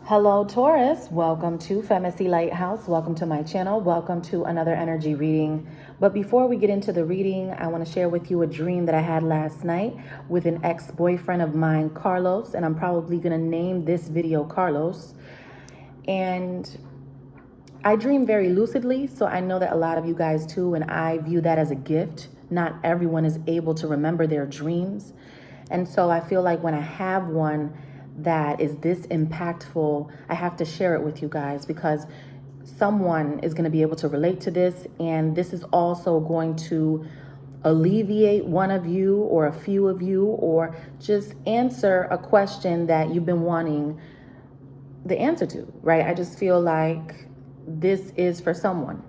Hello, Taurus. Welcome to Femacy LightHouse. Welcome to my channel. Welcome to another energy reading. But before we get into the reading, I want to share with you a dream that I had last night with an ex-boyfriend of mine, Carlos. And I'm probably going to name this video Carlos. And I dream very lucidly, so I know that a lot of you guys too, and I view that as a gift. Not everyone is able to remember their dreams. And so I feel like when I have one that is this impactful, I have to share it with you guys because someone is going to be able to relate to this, and this is also going to alleviate one of you or a few of you, or just answer a question that you've been wanting the answer to, right? I just feel like this is for someone.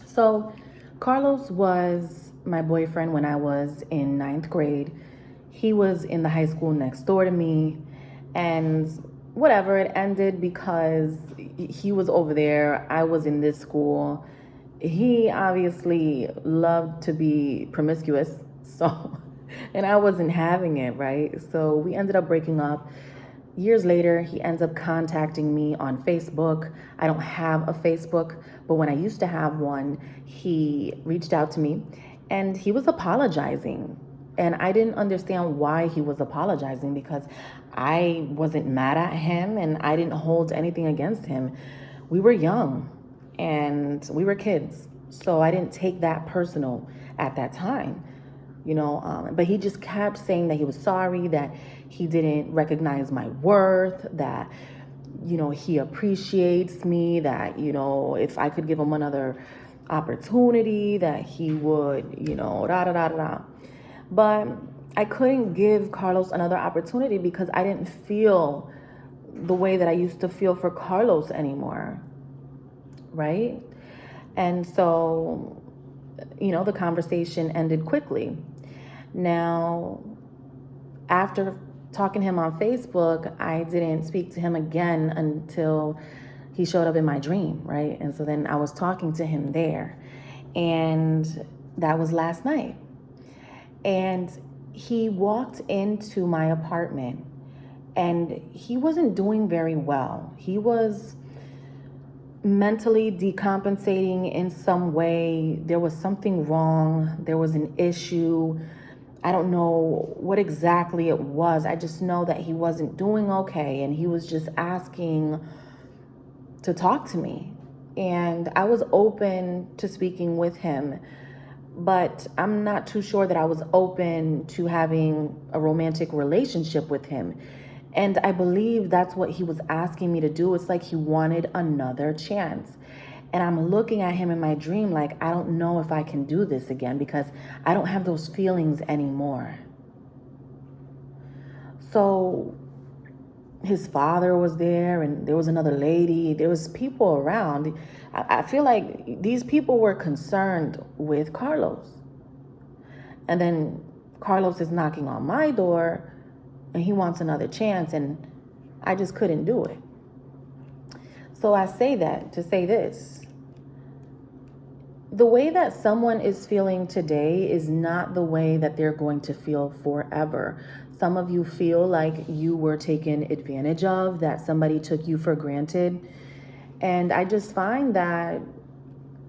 So Carlos was my boyfriend when I was in 9th grade. He was in the high school next door to me. And whatever, it ended because he was over there. I was in this school. He obviously loved to be promiscuous. So, and I wasn't having it, right? So we ended up breaking up. Years later, he ends up contacting me on Facebook. I don't have a Facebook, but when I used to have one, he reached out to me and he was apologizing. And I didn't understand why he was apologizing because I wasn't mad at him and I didn't hold anything against him. We were young and we were kids. So I didn't take that personal at that time, but he just kept saying that he was sorry, that he didn't recognize my worth, that, he appreciates me, that, if I could give him another opportunity, that he would, da da da da da. But I couldn't give Carlos another opportunity because I didn't feel the way that I used to feel for Carlos anymore, right? And so, the conversation ended quickly. Now, after talking to him on Facebook, I didn't speak to him again until he showed up in my dream, right? And so then I was talking to him there. And that was last night. And he walked into my apartment and he wasn't doing very well. He was mentally decompensating in some way. There was something wrong. There was an issue. I don't know what exactly it was. I just know that he wasn't doing okay. And he was just asking to talk to me. And I was open to speaking with him. But I'm not too sure that I was open to having a romantic relationship with him. And I believe that's what he was asking me to do. It's like he wanted another chance. And I'm looking at him in my dream like, I don't know if I can do this again because I don't have those feelings anymore. So his father was there and there was another lady. There was people around. I feel like these people were concerned with Carlos. And then Carlos is knocking on my door and he wants another chance and I just couldn't do it. So I say that to say this. The way that someone is feeling today is not the way that they're going to feel forever. Some of you feel like you were taken advantage of, that somebody took you for granted. And I just find that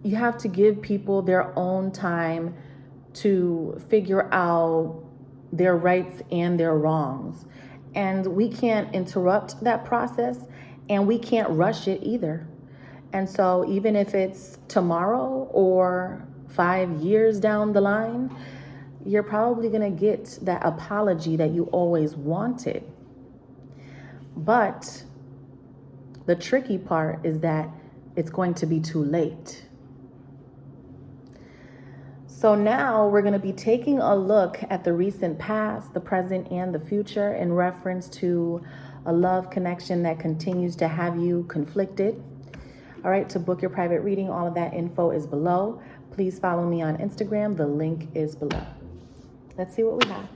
you have to give people their own time to figure out their rights and their wrongs. And we can't interrupt that process and we can't rush it either. And so even if it's tomorrow or 5 years down the line, you're probably going to get that apology that you always wanted. But the tricky part is that it's going to be too late. So now we're going to be taking a look at the recent past, the present, and the future in reference to a love connection that continues to have you conflicted. All right, to book your private reading, all of that info is below. Please follow me on Instagram. The link is below. Let's see what we have.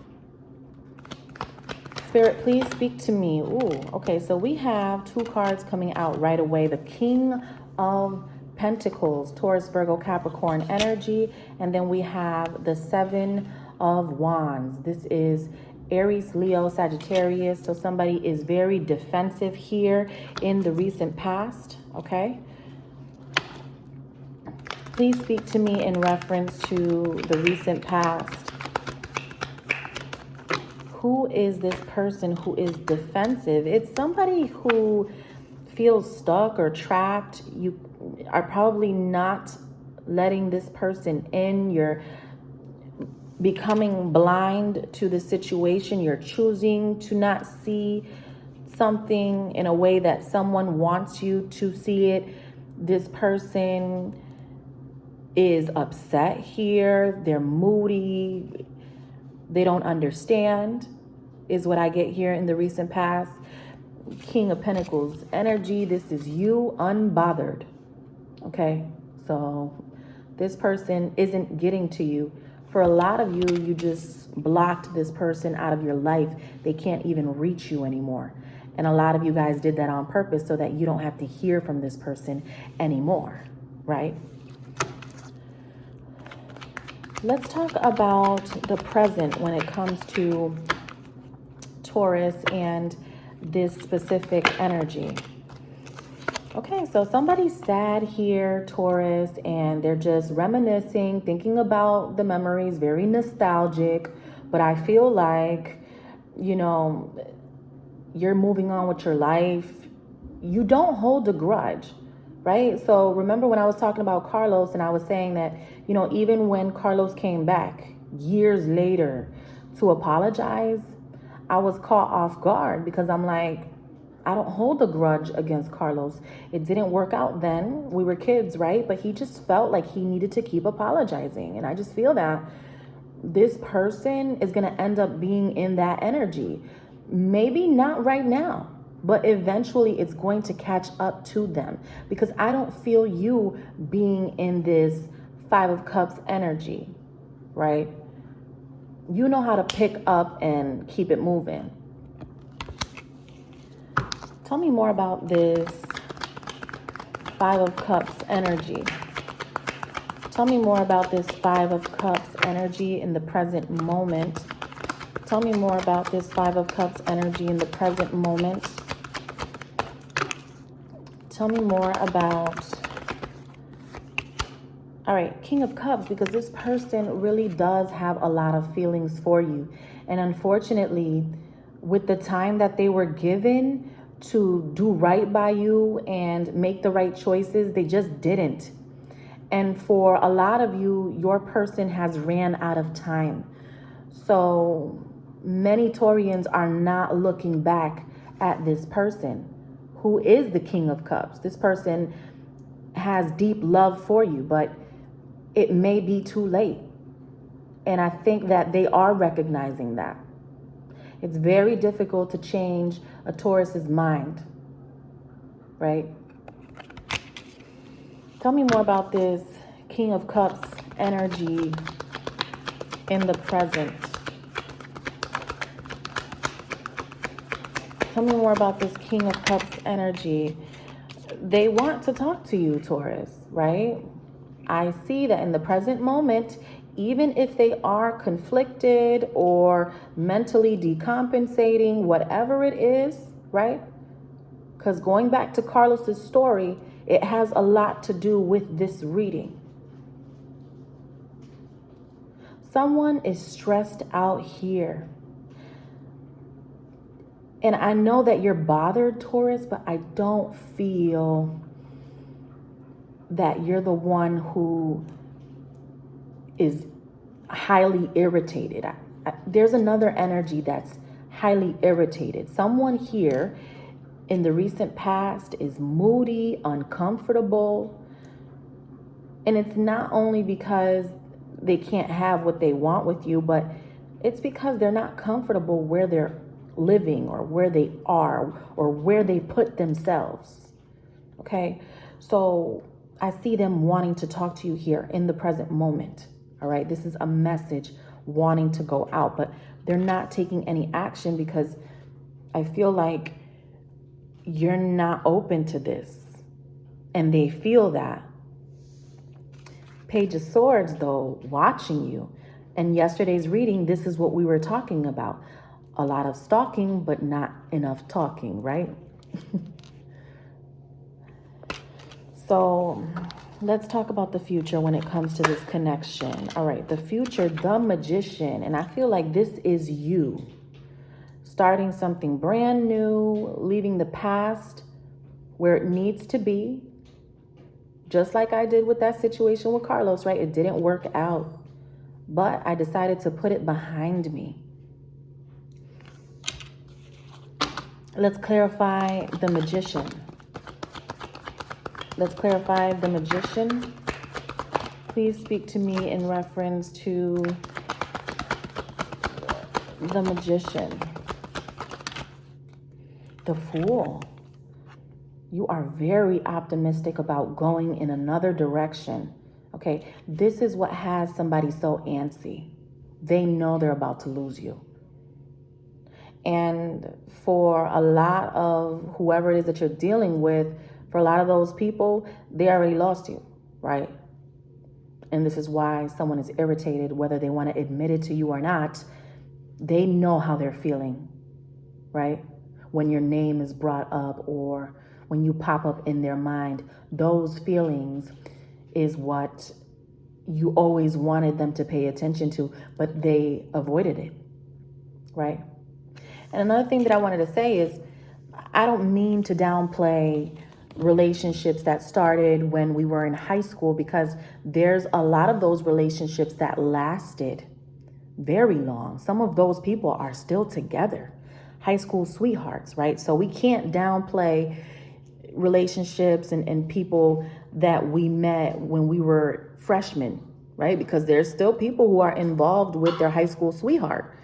Spirit, please speak to me. Ooh, okay, so we have 2 cards coming out right away. The King of Pentacles, Taurus, Virgo, Capricorn energy. And then we have the 7 of Wands. This is Aries, Leo, Sagittarius. So somebody is very defensive here in the recent past, okay? Please speak to me in reference to the recent past. Who is this person who is defensive? It's somebody who feels stuck or trapped. You are probably not letting this person in. You're becoming blind to the situation. You're choosing to not see something in a way that someone wants you to see it. This person is upset here. They're moody. They don't understand, is what I get here in the recent past. King of Pentacles energy. This is you unbothered. Okay, so this person isn't getting to you. For a lot of you, you just blocked this person out of your life. They can't even reach you anymore. And a lot of you guys did that on purpose so that you don't have to hear from this person anymore, right? Let's talk about the present when it comes to Taurus and this specific energy. Okay, so somebody's sad here, Taurus, and they're just reminiscing, thinking about the memories, very nostalgic. But I feel like, you know, you're moving on with your life. You don't hold a grudge, right? So remember when I was talking about Carlos and I was saying that, you know, even when Carlos came back years later to apologize, I was caught off guard because I'm like, I don't hold a grudge against Carlos. It didn't work out then. We were kids, right? But he just felt like he needed to keep apologizing. And I just feel that this person is going to end up being in that energy. Maybe not right now, but eventually it's going to catch up to them because I don't feel you being in this Five of Cups energy, right? You know how to pick up and keep it moving. Tell me more about this Five of Cups energy. Tell me more about this Five of Cups energy in the present moment. Tell me more about this Five of Cups energy in the present moment. Tell me more about... All right, King of Cups, because this person really does have a lot of feelings for you. And unfortunately, with the time that they were given to do right by you and make the right choices, they just didn't. And for a lot of you, your person has ran out of time. So many Taurians are not looking back at this person who is the King of Cups. This person has deep love for you, but it may be too late. And I think that they are recognizing that. It's very difficult to change a Taurus's mind, right? Tell me more about this King of Cups energy in the present. Tell me more about this King of Cups energy. They want to talk to you, Taurus, right? I see that in the present moment, even if they are conflicted or mentally decompensating, whatever it is, right? Because going back to Carlos's story, it has a lot to do with this reading. Someone is stressed out here. And I know that you're bothered, Taurus, but I don't feel that you're the one who is highly irritated. There's another energy that's highly irritated. Someone here in the recent past is moody, uncomfortable. And it's not only because they can't have what they want with you, but it's because they're not comfortable where they're living or where they are or where they put themselves. Okay, so I see them wanting to talk to you here in the present moment. All right, this is a message wanting to go out, but they're not taking any action because I feel like you're not open to this. And they feel that. Page of Swords, though, watching you. And yesterday's reading, this is what we were talking about. a lot of stalking, but not enough talking, right? So let's talk about the future when it comes to this connection. All right, the future, the Magician. And I feel like this is you. Starting something brand new, leaving the past where it needs to be. Just like I did with that situation with Carlos, right? It didn't work out. But I decided to put it behind me. Let's clarify the Magician. Let's clarify the Magician. Please speak to me in reference to the Magician. The Fool. You are very optimistic about going in another direction. Okay, this is what has somebody so antsy. They know they're about to lose you. And for a lot of whoever it is that you're dealing with, for a lot of those people, they already lost you, right? And this is why someone is irritated, whether they want to admit it to you or not. They know how they're feeling, right? When your name is brought up or when you pop up in their mind, those feelings is what you always wanted them to pay attention to, but they avoided it, right? And another thing that I wanted to say is, I don't mean to downplay relationships that started when we were in high school, because there's a lot of those relationships that lasted very long. Some of those people are still together, high school sweethearts, right? So we can't downplay relationships and people that we met when we were freshmen, right? Because there's still people who are involved with their high school sweetheart.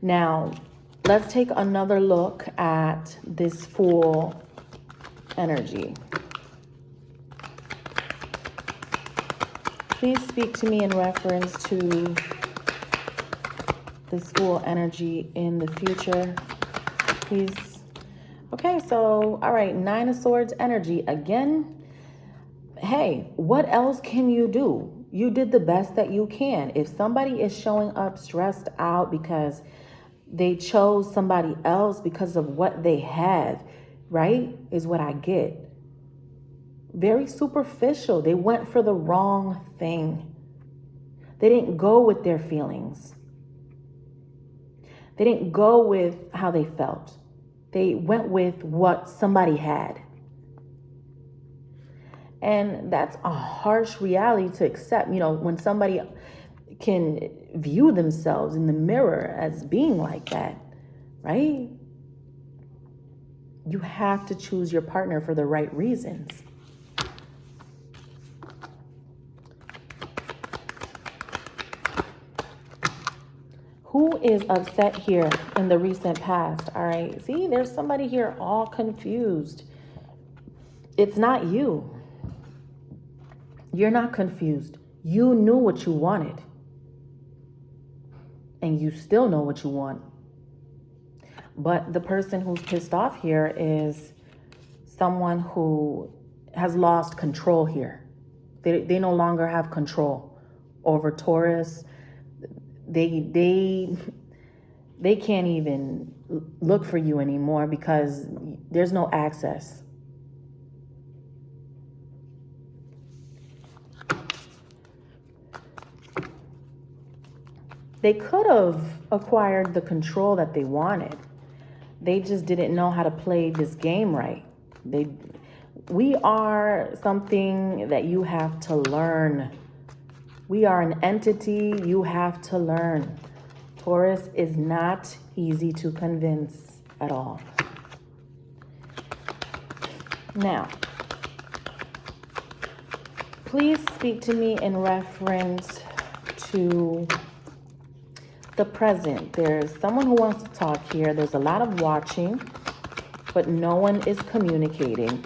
Now, let's take another look at this Fool energy. Please speak to me in reference to this Fool energy in the future. Please. Okay, so, all right, Nine of Swords energy. Again, hey, what else can you do? You did the best that you can. If somebody is showing up stressed out because they chose somebody else because of what they have, right, is what I get. Very superficial. They went for the wrong thing. They didn't go with their feelings. They didn't go with how they felt. They went with what somebody had. And that's a harsh reality to accept. You know, when somebody can view themselves in the mirror as being like that, right? You have to choose your partner for the right reasons. Who is upset here in the recent past? All right. See, there's somebody here all confused. It's not you. You're not confused. You knew what you wanted. And you still know what you want. But the person who's pissed off here is someone who has lost control here. They no longer have control over Taurus. They can't even look for you anymore because there's no access. They could have acquired the control that they wanted. They just didn't know how to play this game right. We are something that you have to learn. We are an entity you have to learn. Taurus is not easy to convince at all. Now, please speak to me in reference to the present. There's someone who wants to talk here. There's a lot of watching, but no one is communicating.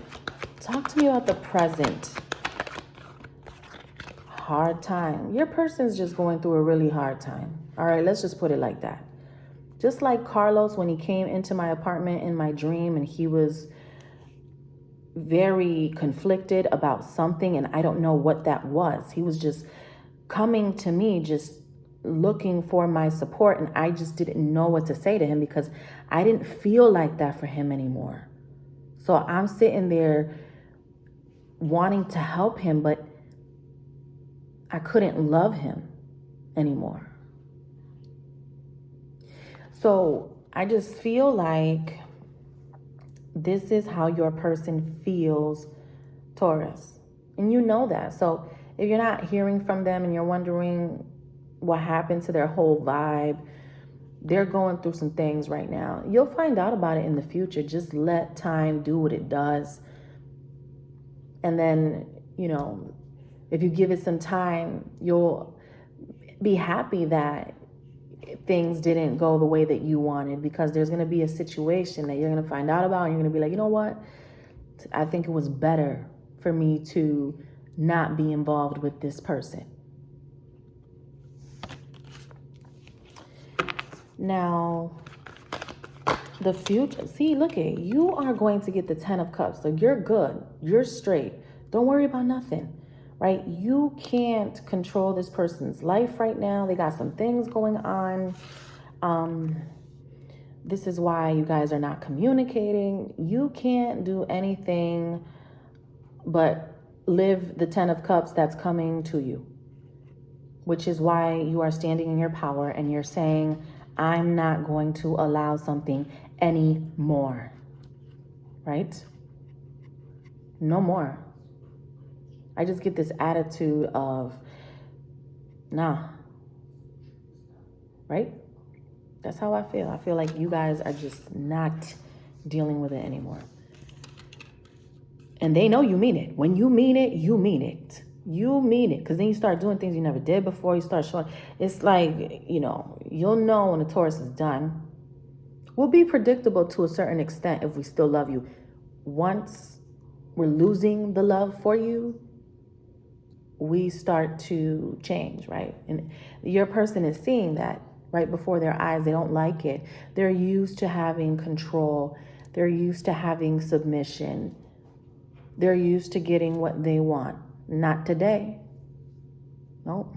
Talk to me about the present. Hard time. Your person's just going through a really hard time. All right, let's just put it like that. Just like Carlos, when he came into my apartment in my dream and he was very conflicted about something and I don't know what that was. He was just coming to me just looking for my support, and I just didn't know what to say to him because I didn't feel like that for him anymore. So I'm sitting there wanting to help him, but I couldn't love him anymore. So I just feel like this is how your person feels, Taurus. And you know that. So if you're not hearing from them and you're wondering what happened to their whole vibe, they're going through some things right now. You'll find out about it in the future. Just let time do what it does. And then, if you give it some time, you'll be happy that things didn't go the way that you wanted, because there's going to be a situation that you're going to find out about and you're going to be like, you know what? I think it was better for me to not be involved with this person. Now, the future. See, look at it. You are going to get the 10 of Cups. So you're good. You're straight. Don't worry about nothing, right? You can't control this person's life right now. They got some things going on. This is why you guys are not communicating. You can't do anything but live the 10 of Cups that's coming to you, which is why you are standing in your power and you're saying, I'm not going to allow something anymore, right? No more. I just get this attitude of, nah, right? That's how I feel. I feel like you guys are just not dealing with it anymore. And they know you mean it. When you mean it, you mean it. You mean it. Because then you start doing things you never did before. You start showing. It's like, you'll know when a Taurus is done. We'll be predictable to a certain extent if we still love you. Once we're losing the love for you, we start to change, right? And your person is seeing that right before their eyes. They don't like it. They're used to having control. They're used to having submission. They're used to getting what they want. Not today. Nope.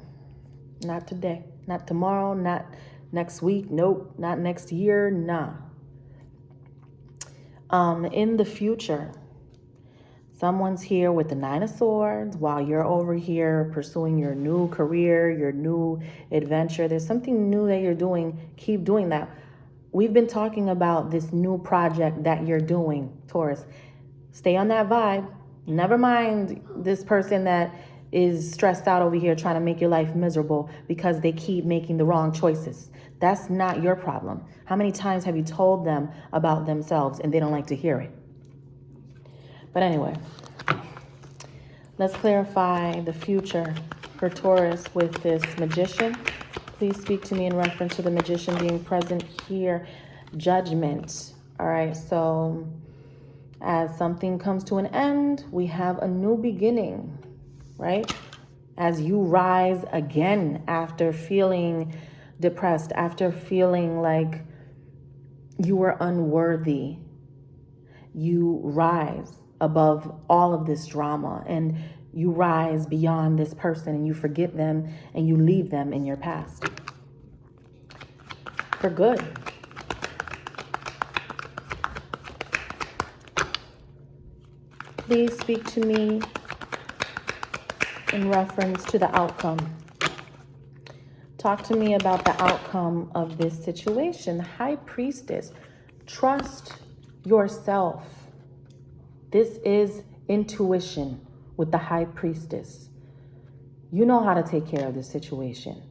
Not today. Not tomorrow. Not next week. Nope. Not next year. Nah. In the future, someone's here with the 9 of Swords while you're over here pursuing your new career, your new adventure. There's something new that you're doing. Keep doing that. We've been talking about this new project that you're doing, Taurus. Stay on that vibe. Never mind this person that is stressed out over here trying to make your life miserable because they keep making the wrong choices. That's not your problem. How many times have you told them about themselves and they don't like to hear it? But anyway, let's clarify the future for Taurus with this Magician. Please speak to me in reference to the Magician being present here. Judgment. All right, so as something comes to an end, we have a new beginning, right? As you rise again after feeling depressed, after feeling like you were unworthy, you rise above all of this drama and you rise beyond this person and you forget them and you leave them in your past for good. Please speak to me in reference to the outcome. Talk to me about the outcome of this situation. High Priestess, trust yourself. This is intuition with the High Priestess. You know how to take care of this situation.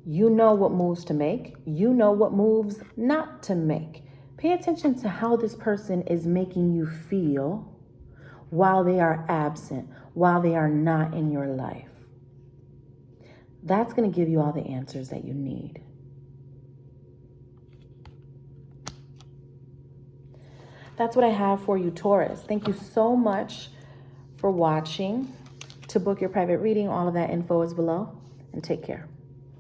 You know what moves to make. You know what moves not to make. Pay attention to how this person is making you feel while they are absent, while they are not in your life. That's going to give you all the answers that you need. That's what I have for you, Taurus. Thank you so much for watching. To book your private reading, all of that info is below. And take care.